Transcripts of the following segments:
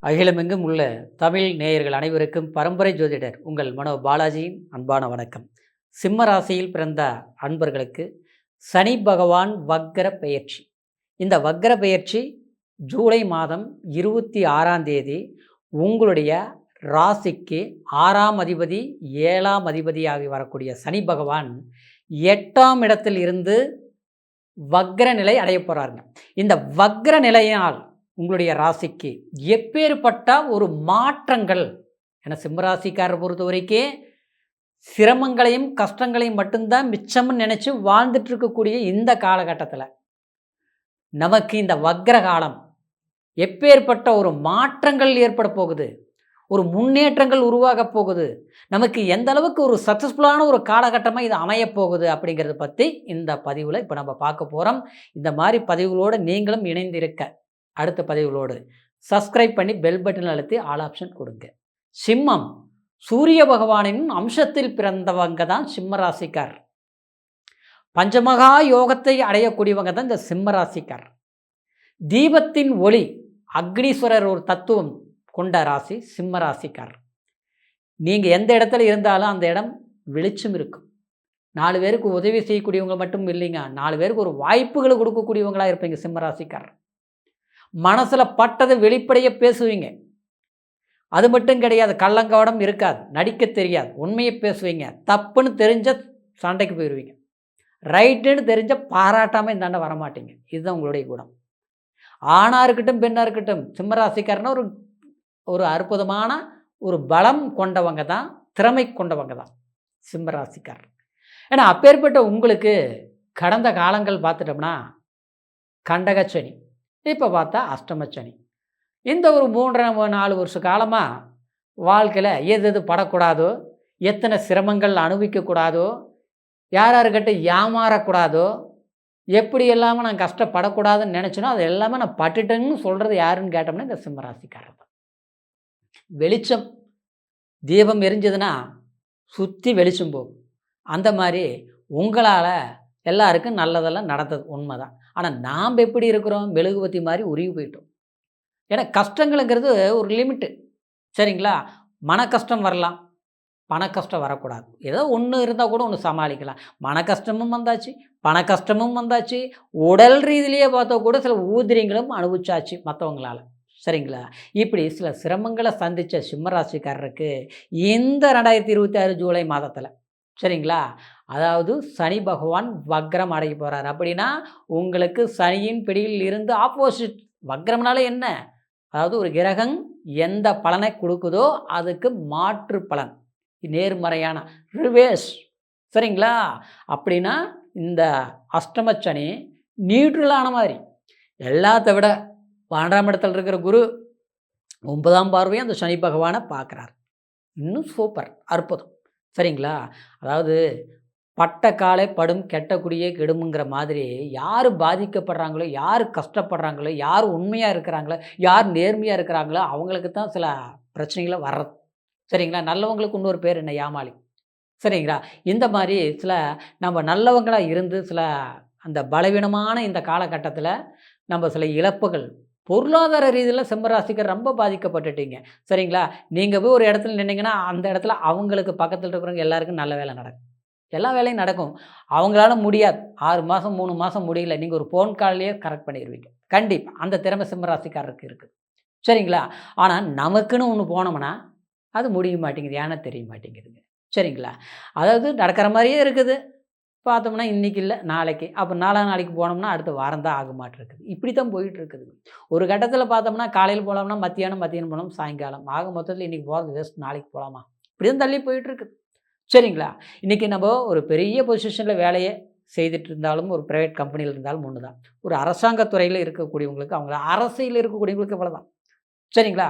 அகிலமெங்கும் உள்ள தமிழ் நேயர்கள் அனைவருக்கும் பரம்பரை ஜோதிடர் உங்கள் மனோ பாலாஜியின் அன்பான வணக்கம். சிம்ம ராசியில் பிறந்த அன்பர்களுக்கு சனி பகவான் வக்ர பெயர்ச்சி. இந்த வக்ர பெயர்ச்சி ஜூலை மாதம் 26ஆம் தேதி உங்களுடைய ராசிக்கு 6ஆம் அதிபதி 7ஆம் அதிபதியாகி வரக்கூடிய சனி பகவான் 8ஆம் இடத்தில் இருந்து வக்ர நிலை அடைய போகிறாருங்க. இந்த வக்ர நிலையினால் உங்களுடைய ராசிக்கு எப்பேற்பட்ட ஒரு மாற்றங்கள், ஏன்னா சிம்மராசிக்காரர் பொறுத்த வரைக்கும் சிரமங்களையும் கஷ்டங்களையும் மட்டும்தான் மிச்சம்னு நினச்சி வாழ்ந்துட்டு இருக்கக்கூடிய இந்த காலகட்டத்தில் நமக்கு இந்த வக்ர காலம் எப்பேற்பட்ட ஒரு மாற்றங்கள் ஏற்பட போகுது, ஒரு முன்னேற்றங்கள் உருவாக போகுது, நமக்கு எந்த அளவுக்கு ஒரு சக்ஸஸ்ஃபுல்லான ஒரு காலகட்டமாக இது அமையப்போகுது அப்படிங்கிறத பற்றி இந்த பதிவில் இப்போ நம்ம பார்க்க போகிறோம். இந்த மாதிரி பதிவுகளோடு நீங்களும் இணைந்திருக்க அடுத்த பதிவுகளோடு சப்ஸ்கிரைப் பண்ணி பெல் பட்டன் அழுத்தி ஆல் ஆப்ஷன் கொடுங்க. சிம்மம் சூரிய பகவானின் அம்சத்தில் பிறந்தவங்க தான் சிம்ம ராசிக்கார். பஞ்சமகா யோகத்தை அடையக்கூடியவங்க தான் இந்த சிம்ம ராசிக்கார். தீபத்தின் ஒளி அக்னீஸ்வரர் ஒரு தத்துவம் கொண்ட ராசி சிம்ம ராசிக்கார். நீங்கள் எந்த இடத்துல இருந்தாலும் அந்த இடம் வெளிச்சம் இருக்கும். 4 பேருக்கு உதவி செய்யக்கூடியவங்க மட்டும் இல்லைங்க, 4 பேருக்கு ஒரு வாய்ப்புகளை கொடுக்கக்கூடியவங்களாக இருப்பீங்க சிம்ம ராசிக்கார். மனசில் பட்டதை வெளிப்படையாக பேசுவீங்க. அது மட்டும் கிடையாது, கள்ளங்கவடம் இருக்காது, நடிக்க தெரியாது, உண்மையை பேசுவீங்க. தப்புன்னு தெரிஞ்ச சண்டைக்கு போயிடுவீங்க, ரைட்டுன்னு தெரிஞ்ச பாராட்டாமல் இந்த சண்டை வரமாட்டீங்க. இதுதான் உங்களுடைய குணம். ஆணாக இருக்கட்டும் பெண்ணாக இருக்கட்டும், சிம்மராசிக்காரனா ஒரு அற்புதமான ஒரு பலம் கொண்டவங்க தான், திறமை கொண்டவங்க தான் சிம்மராசிக்காரர். ஏன்னா அப்பேற்பட்ட உங்களுக்கு கடந்த காலங்கள் பார்த்துட்டோம்னா கண்டகச்சனி, இப்போ பார்த்தா அஷ்டமச்சனி. இந்த ஒரு 3-4 வருஷ காலமாக வாழ்க்கையில் எது படக்கூடாதோ, எத்தனை சிரமங்கள் அனுபவிக்கக்கூடாதோ, யார்கிட்ட ஏமாறக்கூடாதோ, எப்படி எல்லாமே நான் கஷ்டப்படக்கூடாதுன்னு நினச்சினோ அது எல்லாமே நான் பட்டுட்டேன்னு சொல்கிறது யாருன்னு கேட்டோம்னா இந்த சிம்மராசிக்காரர் தான். வெளிச்சம் தீபம் எரிஞ்சதுன்னா சுற்றி வெளிச்சம் போகும். அந்த மாதிரி உங்களால் எல்லாருக்கும் நல்லதெல்லாம் நடந்தது உண்மைதான். ஆனால் நாம் எப்படி இருக்கிறோம், மெழுகுவத்தி மாதிரி உருகி போயிட்டோம். ஏன்னா கஷ்டங்களுங்கிறது ஒரு லிமிட்டு, சரிங்களா? மன கஷ்டம் வரலாம், பண கஷ்டம் வரக்கூடாது. ஏதோ ஒன்று இருந்தால் கூட ஒன்று சமாளிக்கலாம். மன கஷ்டமும் வந்தாச்சு, பண கஷ்டமும் வந்தாச்சு, உடல் ரீதியிலேயே பார்த்தா கூட சில ஊதிரியங்களும் அனுபவிச்சாச்சு மற்றவங்களால், சரிங்களா? இப்படி சில சிரமங்களை சந்தித்த சிம்மராசிக்காரருக்கு இந்த 2026 ஜூலை மாதத்தில், சரிங்களா, அதாவது சனி பகவான் வக்ரம் அடைய போகிறார். அப்படின்னா உங்களுக்கு சனியின் பிடியில் இருந்து ஆப்போசிட். வக்ரம்னால என்ன, அதாவது ஒரு கிரகம் எந்த பலனை கொடுக்குதோ அதுக்கு மாற்று பலன், நேர்மறையான ரிவேர்ஸ், சரிங்களா? அப்படின்னா இந்த அஷ்டமச்சனி நியூட்ரலான மாதிரி. எல்லாத்த விட 12ஆம் இடத்துல இருக்கிற குரு 9ஆம் பார்வையும் அந்த சனி பகவானை பார்க்குறார். இன்னும் சூப்பர், அற்புதம், சரிங்களா? அதாவது பட்ட காலை படும் கெட்ட குடியே கெடுமுங்கிற மாதிரி யார் பாதிக்கப்படுறாங்களோ, யார் கஷ்டப்படுறாங்களோ, யார் உண்மையாக இருக்கிறாங்களோ, யார் நேர்மையாக இருக்கிறாங்களோ அவங்களுக்கு தான் சில பிரச்சனைகளை வர்றது, சரிங்களா? நல்லவங்களுக்கு இன்னொரு பேர் என்ன, ஏமாளி, சரிங்களா? இந்த மாதிரி சில நம்ம நல்லவங்களாக இருந்து சில அந்த பலவீனமான இந்த காலகட்டத்தில் நம்ம சில இழப்புகள், பொருளாதார ரீதியில் சிம்மராசிக்கு ரொம்ப பாதிக்கப்பட்டுட்டீங்க, சரிங்களா? நீங்கள் போய் ஒரு இடத்துல நின்னீங்கன்னா அந்த இடத்துல அவங்களுக்கு பக்கத்தில் இருக்கிறவங்க எல்லாருக்கும் நல்ல வேலை நடக்கும், எல்லா வேலையும் நடக்கும். அவங்களால முடியாது, 6 மாதம் 3 மாதம் முடியல, நீங்கள் ஒரு ஃபோன் கால்லையே கரெக்ட் பண்ணிடுவீங்க. கண்டிப்பாக அந்த திறமை சிம்மராசிக்காரருக்கு இருக்குது, சரிங்களா? ஆனால் நமக்குன்னு ஒன்று போனோம்னா அது முடிய மாட்டேங்குது, ஏன்னா தெரிய மாட்டேங்குதுங்க, சரிங்களா? அதாவது நடக்கிற மாதிரியே இருக்குது, பார்த்தோம்னா இன்றைக்கி இல்லை நாளைக்கு, அப்போ நாளைக்கு போனோம்னா அடுத்த வாரம் தான் ஆக மாட்டிருக்குது. இப்படி தான் போயிட்டுருக்குது. ஒரு கட்டத்தில் பார்த்தோம்னா காலையில் போகலாம்னா மத்தியானம் போனோம் சாயங்காலம், ஆக மொத்தத்தில் இன்றைக்கி போகிறது வேஸ்ட், நாளைக்கு போகலாமா, இப்படி தான் தள்ளி போயிட்டுருக்குது, சரிங்களா? இன்றைக்கி நம்ம ஒரு பெரிய பொசிஷனில் வேலையை செய்துட்டு இருந்தாலும், ஒரு ப்ரைவேட் கம்பெனியில் இருந்தாலும் ஒன்று தான். ஒரு அரசாங்கத்துறையில் இருக்கக்கூடியவங்களுக்கு, அவங்க அரசியல் இருக்கக்கூடியவங்களுக்கு இவ்வளோ தான், சரிங்களா?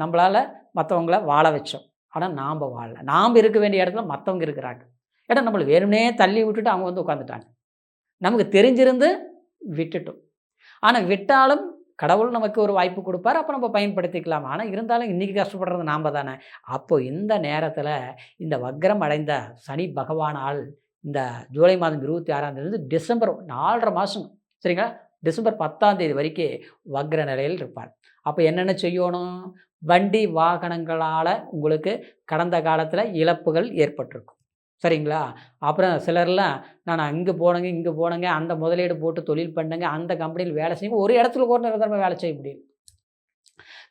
நம்மளால் மற்றவங்கள வாழ வச்சோம், ஆனால் நாம் வாழலை. நாம் இருக்க வேண்டிய இடத்துல மற்றவங்க இருக்கிறாங்க. ஏன்னா நம்மளை வேணும்னே தள்ளி விட்டுட்டு அவங்க வந்து உட்காந்துட்டாங்க. நமக்கு தெரிஞ்சிருந்து விட்டுட்டோம். ஆனால் விட்டாலும் கடவுள் நமக்கு ஒரு வாய்ப்பு கொடுப்பார், அப்போ நம்ம பயன்படுத்திக்கலாம். ஆனால் இருந்தாலும் இன்றைக்கி கஷ்டப்படுறது நாம் தானே. அப்போ இந்த நேரத்தில் இந்த வக்ரம் அடைந்த சனி பகவானால் இந்த ஜூலை மாதம் 26ஆம் தேதி டிசம்பர் 4.5 மாதம், சரிங்களா, டிசம்பர் 10ஆம் தேதி வரைக்கும் வக்ர நிலையில் இருப்பார். அப்போ என்னென்ன செய்யணும்? வண்டி வாகனங்களால் உங்களுக்கு கடந்த காலத்தில் இழப்புகள் ஏற்பட்டிருக்கும். சரிங்களா? அப்புறம் சிலர்லாம் நான் அங்கே போனேங்க, இங்கே போனேங்க, அந்த முதலீடு போட்டு தொழில் பண்ணேங்க, அந்த கம்பெனியில் வேலை செய்யும் ஒரு இடத்துல கூட நிரந்தரமாக வேலை செய்ய முடியல.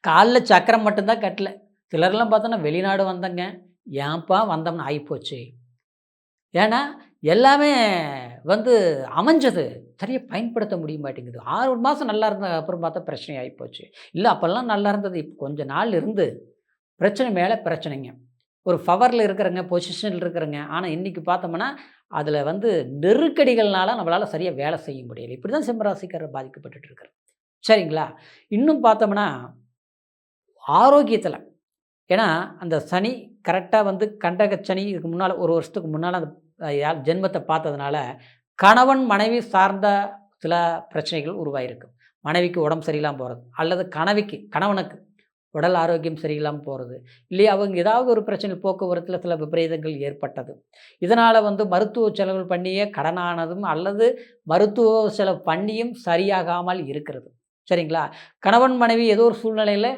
காலில் சக்கரம் மட்டும்தான் கட்டல. சிலர்லாம் பார்த்தோன்னா வெளிநாடு வந்தேங்க, ஏன்ப்பா வந்தோம்னு ஆகிப்போச்சு. ஏன்னா எல்லாமே வந்து அமைஞ்சது சரியாக பயன்படுத்த முடிய மாட்டேங்குது. 6 மாதம் நல்லா இருந்த அப்புறம் பார்த்தா பிரச்சனை ஆகிப்போச்சு. இல்லை அப்போல்லாம் நல்லா இருந்தது, இப்போ கொஞ்ச நாள் இருந்து பிரச்சனை மேலே பிரச்சனைங்க. ஒரு பவரில் இருக்கிறங்க, பொசிஷனில் இருக்கிறங்க. ஆனால் இன்றைக்கி பார்த்தோம்னா அதில் வந்து நெருக்கடிகள்னால நம்மளால் சரியாக வேலை செய்ய முடியலை. இப்படி தான் சிம்மராசிக்காரர் பாதிக்கப்பட்டுட்டு இருக்கார். சரிங்களா? இன்னும் பார்த்தோம்னா ஆரோக்கியத்தில், ஏன்னா அந்த சனி கரெக்டாக வந்து கண்டக சனி இதுக்கு முன்னால் ஒரு வருஷத்துக்கு முன்னால் அந்த ஜென்மத்தை பார்த்ததுனால கணவன் மனைவி சார்ந்த சில பிரச்சனைகள் உருவாகிருக்கு. மனைவிக்கு உடம்பு சரியில்லாமல் போகிறது, அல்லது கணவனுக்கு உடல் ஆரோக்கியம் சரியில்லாமல் போகிறது, இல்லையா அவங்க ஏதாவது ஒரு பிரச்சனை போக்குவரத்தில் சில விபரீதங்கள் ஏற்பட்டது. இதனால் வந்து மருத்துவ செலவு பண்ணியே கடனானதும் அல்லது மருத்துவ செலவு பண்ணியும் சரியாகாமல் இருக்கிறது. சரிங்களா? கணவன் மனைவி ஏதோ ஒரு சூழ்நிலையில்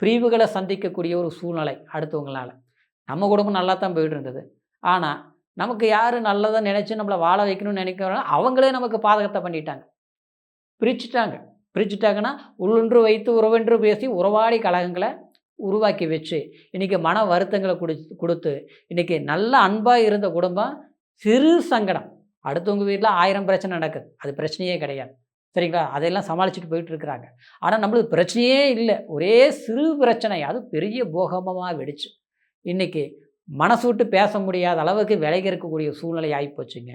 பிரிவுகளை சந்திக்கக்கூடிய ஒரு சூழ்நிலை அடுத்தவங்களால். நம்ம குடும்பம் நல்லா தான் போயிட்டு இருந்தது. ஆனால் நமக்கு யார் நல்லதாக நினச்சி நம்மளை வாழ வைக்கணும்னு நினைக்கிறாங்க, அவங்களே நமக்கு பாதகத்தை பண்ணிட்டாங்க, பிரிச்சுட்டாங்கன்னா உள்ளொன்று வைத்து உறவென்று பேசி உறவாடி கழகங்களை உருவாக்கி வச்சு இன்றைக்கி மன வருத்தங்களை கொடுத்து இன்றைக்கி நல்ல அன்பாக இருந்த குடும்பம் சிறு சங்கடம், அடுத்தவங்க வீட்டில் 1000 பிரச்சனை நடக்குது, அது பிரச்சனையே கிடையாது. சரிங்களா? அதையெல்லாம் சமாளிச்சுட்டு போயிட்டுருக்குறாங்க. ஆனால் நம்மளுக்கு பிரச்சனையே இல்லை, ஒரே சிறு பிரச்சனை அது பெரிய போகமாக வெடிச்சு இன்றைக்கி மனசு விட்டு பேச முடியாத அளவுக்கு விலகி இருக்கக்கூடிய சூழ்நிலை ஆகிப்போச்சுங்க.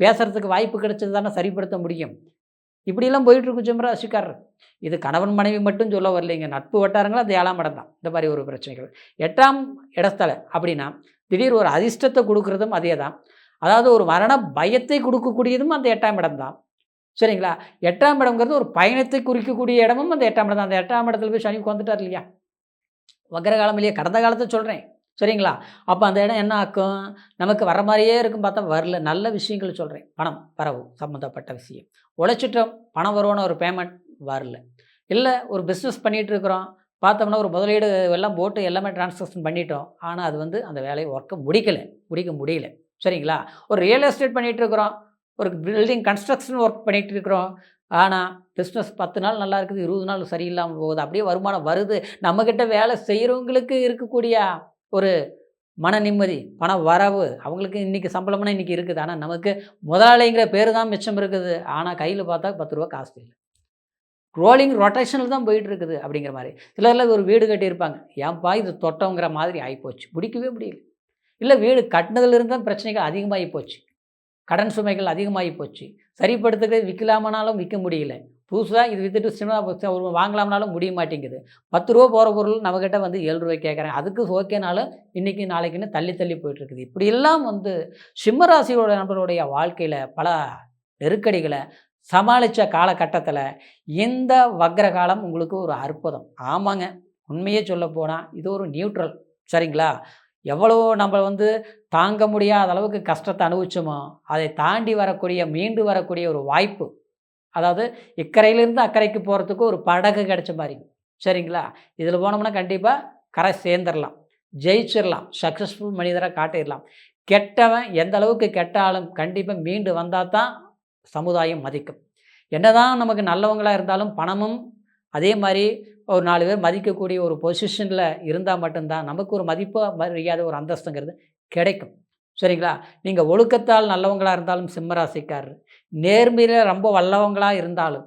பேசுகிறதுக்கு வாய்ப்பு கிடைச்சது தானே சரிப்படுத்த முடியும். இப்படிலாம் போயிட்டுருக்கு சிம்மராசிக்காரர். இது கணவன் மனைவி மட்டும் சொல்ல வரலைங்க, நட்பு வட்டாரங்களும் அந்த 7ஆம் இடம் தான் இந்த மாதிரி ஒரு பிரச்சனைகள். 8ஆம் இடத்துல அப்படின்னா திடீர் ஒரு அதிர்ஷ்டத்தை கொடுக்குறதும் அதே தான். அதாவது ஒரு மரண பயத்தை கொடுக்கக்கூடியதும் அந்த 8ஆம் இடம் தான். சரிங்களா? 8ஆம் இடம்ங்கிறது ஒரு பயணத்தை குறிக்கக்கூடிய இடமும் அந்த 8ஆம் இடம் தான். அந்த 8ஆம் இடத்துல போய் சனி உட்காந்துட்டார் இல்லையா? வக்ரகாலம் இல்லையா? கடந்த காலத்தை சொல்கிறேன். சரிங்களா? அப்போ அந்த இடம் என்ன ஆக்கும்? நமக்கு வர மாதிரியே இருக்கும், பார்த்தா வரல. நல்ல விஷயங்கள் சொல்கிறேன், பணம் வரவு சம்மந்தப்பட்ட விஷயம். உழைச்சிட்டோம், பணம் வருவோன்னு ஒரு பேமெண்ட் வரல. இல்லை ஒரு பிஸ்னஸ் பண்ணிகிட்ருக்குறோம், பார்த்தோம்னா ஒரு முதலீடு எல்லாம் போட்டு எல்லாமே டிரான்சாக்ஷன் பண்ணிட்டோம், ஆனால் அது வந்து அந்த வேலையை முடிக்க முடியல. சரிங்களா? ஒரு ரியல் எஸ்டேட் பண்ணிகிட்ருக்குறோம், ஒரு பில்டிங் கன்ஸ்ட்ரக்ஷன் ஒர்க் பண்ணிகிட்ருக்குறோம், ஆனால் பிஸ்னஸ் 10 நாள் நல்லா இருக்குது, 20 நாள் சரியில்லாமல் போகுது. அப்படியே வருமானம் வருது, நம்மக்கிட்ட வேலை செய்கிறவங்களுக்கு இருக்கக்கூடிய ஒரு மன நிம்மதி, பண வரவு, அவங்களுக்கு இன்றைக்கி சம்பளம்னா இன்றைக்கி இருக்குது, ஆனால் நமக்கு முதலாளிங்கிற பேர் தான் மிச்சம் இருக்குது, ஆனால் கையில் பார்த்தா 10 ரூபா காசு இல்லை. ரோலிங் ரொட்டேஷனில் தான் போயிட்டுருக்குது அப்படிங்கிற மாதிரி. சிலரில் ஒரு வீடு கட்டியிருப்பாங்க, ஏன்பா இது தொட்டவங்கிற மாதிரி ஆகிப்போச்சு, முடிக்கவே முடியல. இல்லை வீடு கட்டினதுலேருந்து தான் பிரச்சனைகள் அதிகமாகி போச்சு, கடன் சுமைகள் அதிகமாகி போச்சு, சரிப்படுத்துறது விற்கலாமனாலும் விற்க முடியல, புதுசாக இது விற்றுட்டு சினிமா வாங்கலாம்னாலும் முடிய மாட்டேங்குது. 10 ரூபா போகிற பொருள் நம்மக்கிட்ட வந்து 7 ரூபாய்க்கு கேட்குறாங்க, அதுக்கு ஓகேனாலும் இன்றைக்கி நாளைக்குன்னு தள்ளி போயிட்டுருக்குது. இப்படியெல்லாம் வந்து சிம்மராசியோட நண்பர்களுடைய வாழ்க்கையில் பல நெருக்கடிகளை சமாளித்த காலகட்டத்தில் இந்த வக்ர காலம் உங்களுக்கு ஒரு அற்புதம். ஆமாங்க, உண்மையே சொல்ல போனால் இது ஒரு நியூட்ரல். சரிங்களா? எவ்வளோ நம்ம வந்து தாங்க முடியாத அளவுக்கு கஷ்டத்தை அனுபவிச்சோமோ அதை தாண்டி வரக்கூடிய மீண்டு வரக்கூடிய ஒரு வாய்ப்பு, அதாவது இக்கரையிலேருந்து அக்கறைக்கு போகிறதுக்கு ஒரு படகு கிடைச்ச மாதிரி. சரிங்களா? இதில் போனோம்னா கண்டிப்பாக கரை சேர்ந்துடலாம், ஜெயிச்சிடலாம், சக்ஸஸ்ஃபுல் மனிதராக காட்டிடலாம். கெட்டவன் எந்த அளவுக்கு கெட்டாலும் கண்டிப்பாக மீண்டு வந்தால் தான் சமுதாயம் மதிக்கும். என்னதான் நமக்கு நல்லவங்களாக இருந்தாலும் பணமும் அதே மாதிரி ஒரு 4 பேர் மதிக்கக்கூடிய ஒரு பொசிஷனில் இருந்தால் மட்டும்தான் நமக்கு ஒரு மதிப்பு மரியாதை ஒரு அந்தஸ்துங்கிறது கிடைக்கும். சரிங்களா? நீங்கள் ஒழுக்கத்தால் நல்லவங்களாக இருந்தாலும் சிம்மராசிக்காரர், நேர்மையில் ரொம்ப வல்லவங்களாக இருந்தாலும்,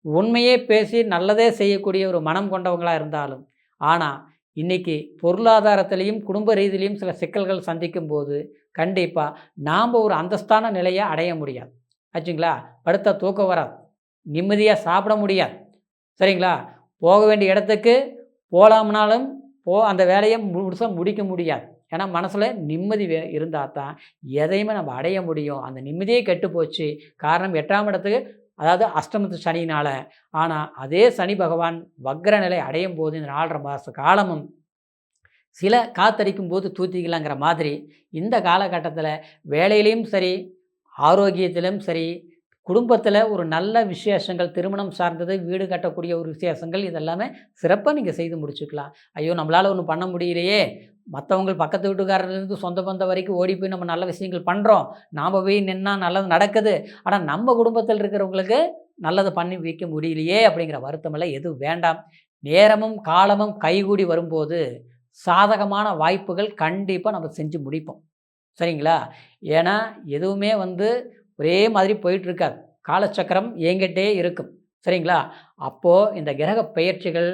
உண்மையே பேசி நல்லதே செய்யக்கூடிய ஒரு மனம் கொண்டவங்களாக இருந்தாலும், ஆனால் இன்றைக்கி பொருளாதாரத்திலையும் குடும்ப ரீதியிலையும் சில சிக்கல்கள் சந்திக்கும் போது கண்டிப்பாக நாம் ஒரு அந்தஸ்தான நிலையை அடைய முடியாது. ஆச்சுங்களா? படுத்த தூக்கம் வராது, நிம்மதியாக சாப்பிட முடியாது. சரிங்களா? போக வேண்டிய இடத்துக்கு போகலாம்னாலும் அந்த வேலையை முழுசாக முடிக்க முடியாது. ஏன்னா மனசில் நிம்மதி இருந்தால் தான் எதையுமே நம்ம அடைய முடியும். அந்த நிம்மதியே கெட்டு போச்சு. காரணம் 8ஆம் இடத்துக்கு, அதாவது அஷ்டமத்து சனினால். ஆனால் அதே சனி பகவான் வக்ர நிலை அடையும் போது இந்த 4.5 மாத காலமும் சில காத்தடிக்கும் போது தூத்திக்கலாங்கிற மாதிரி இந்த காலகட்டத்தில் வேலையிலையும் சரி, ஆரோக்கியத்திலும் சரி, குடும்பத்தில் ஒரு நல்ல விசேஷங்கள், திருமணம் சார்ந்தது, வீடு கட்டக்கூடிய ஒரு விசேஷங்கள் இதெல்லாமே சிறப்பாக நீங்கள் செய்து முடிச்சுக்கலாம். ஐயோ நம்மளால் ஒன்றும் பண்ண முடியலையே, மற்றவங்க பக்கத்து வீட்டுக்காரர்லேருந்து சொந்த பந்தம் வரைக்கும் ஓடி போய் நம்ம நல்ல விஷயங்கள் பண்ணுறோம், நாம் போய் நின்னா நல்லது நடக்குது, ஆனால் நம்ம குடும்பத்தில் இருக்கிறவங்களுக்கு நல்லதை பண்ணி வைக்க முடியலையே அப்படிங்கிற வருத்தமெல்லாம் எதுவும் வேண்டாம். நேரமும் காலமும் கைகூடி வரும்போது சாதகமான வாய்ப்புகள் கண்டிப்பாக நம்ம செஞ்சு முடிப்போம். சரிங்களா? ஏன்னா எதுவுமே ஒரே மாதிரி போயிட்டுருக்காது. காலச்சக்கரம் இயங்கிட்டே இருக்கும். சரிங்களா? அப்போது இந்த கிரக பெயர்ச்சிகள்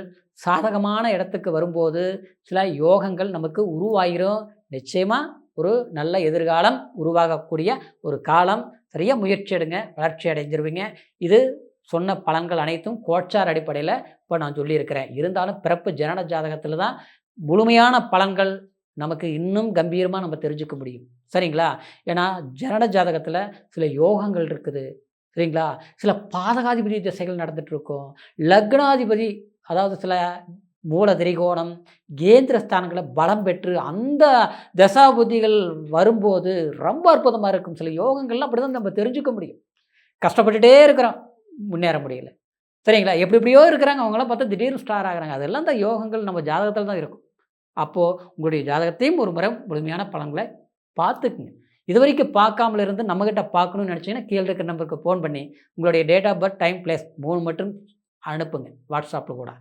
சாதகமான இடத்துக்கு வரும்போது சில யோகங்கள் நமக்கு உருவாகிரும். நிச்சயமாக ஒரு நல்ல எதிர்காலம் உருவாகக்கூடிய ஒரு காலம். சரியாக முயற்சி எடுங்க, வளர்ச்சி அடைஞ்சிருவீங்க. இது சொன்ன பலன்கள் அனைத்தும் கோச்சார் அடிப்படையில் இப்போ நான் சொல்லியிருக்கிறேன். இருந்தாலும் பிறப்பு ஜனன ஜாதகத்தில் தான் முழுமையான பலன்கள் நமக்கு இன்னும் கம்பீரமாக நம்ம தெரிஞ்சுக்க முடியும். சரிங்களா? ஏன்னா ஜனன ஜாதகத்தில் சில யோகங்கள் இருக்குது. சரிங்களா? சில பாதகாதிபதி திசைகள் நடந்துகிட்ருக்கும். லக்னாதிபதி அதாவது சில மூல திரிகோணம், கேந்திர ஸ்தானங்களை பலம் பெற்று அந்த தசாபுத்திகள் வரும்போது ரொம்ப அற்புதமாக இருக்கும். சில யோகங்கள்லாம் அப்படி தான் நம்ம தெரிஞ்சுக்க முடியும். கஷ்டப்பட்டுட்டே இருக்கிறோம், முன்னேற முடியல. சரிங்களா? எப்படி எப்படியோ இருக்கிறாங்க, அவங்களாம் பார்த்தா திடீர்னு ஸ்டார் ஆகுறாங்க. அதெல்லாம் இந்த யோகங்கள் நம்ம ஜாதகத்தில் தான் இருக்கும். அப்போது உங்களுடைய ஜாதகத்தையும் ஒரு முறை முழுமையான பலன்களை பார்த்துக்குங்க. இதுவரைக்கும் பார்க்காமல் இருந்து நம்மகிட்ட பார்க்கணும்னு நினச்சிங்கன்னா கீழே இருக்கிற நம்பருக்கு ஃபோன் பண்ணி உங்களுடைய date of birth, time, place 3 மட்டும் அனுப்புங்க. வாட்ஸ்அப்பில் கூட,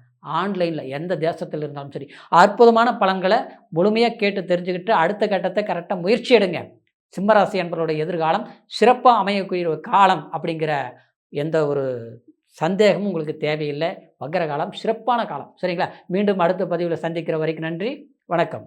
ஆன்லைனில் எந்த தேசத்தில் இருந்தாலும் சரி. அற்புதமான பலன்களை முழுமையாக கேட்டு தெரிஞ்சுக்கிட்டு அடுத்த கட்டத்தை கரெக்டாக முயற்சி எடுங்க. சிம்மராசி என்பவருடைய எதிர்காலம் சிறப்பாக அமையக்கூடிய ஒரு காலம் அப்படிங்கிற எந்த ஒரு சந்தேகமும் உங்களுக்கு தேவையில்லை. வக்கர காலம் சிறப்பான காலம். சரிங்களா? மீண்டும் அடுத்த பதிவில் சந்திக்கிற வரைக்கும் நன்றி. வணக்கம்.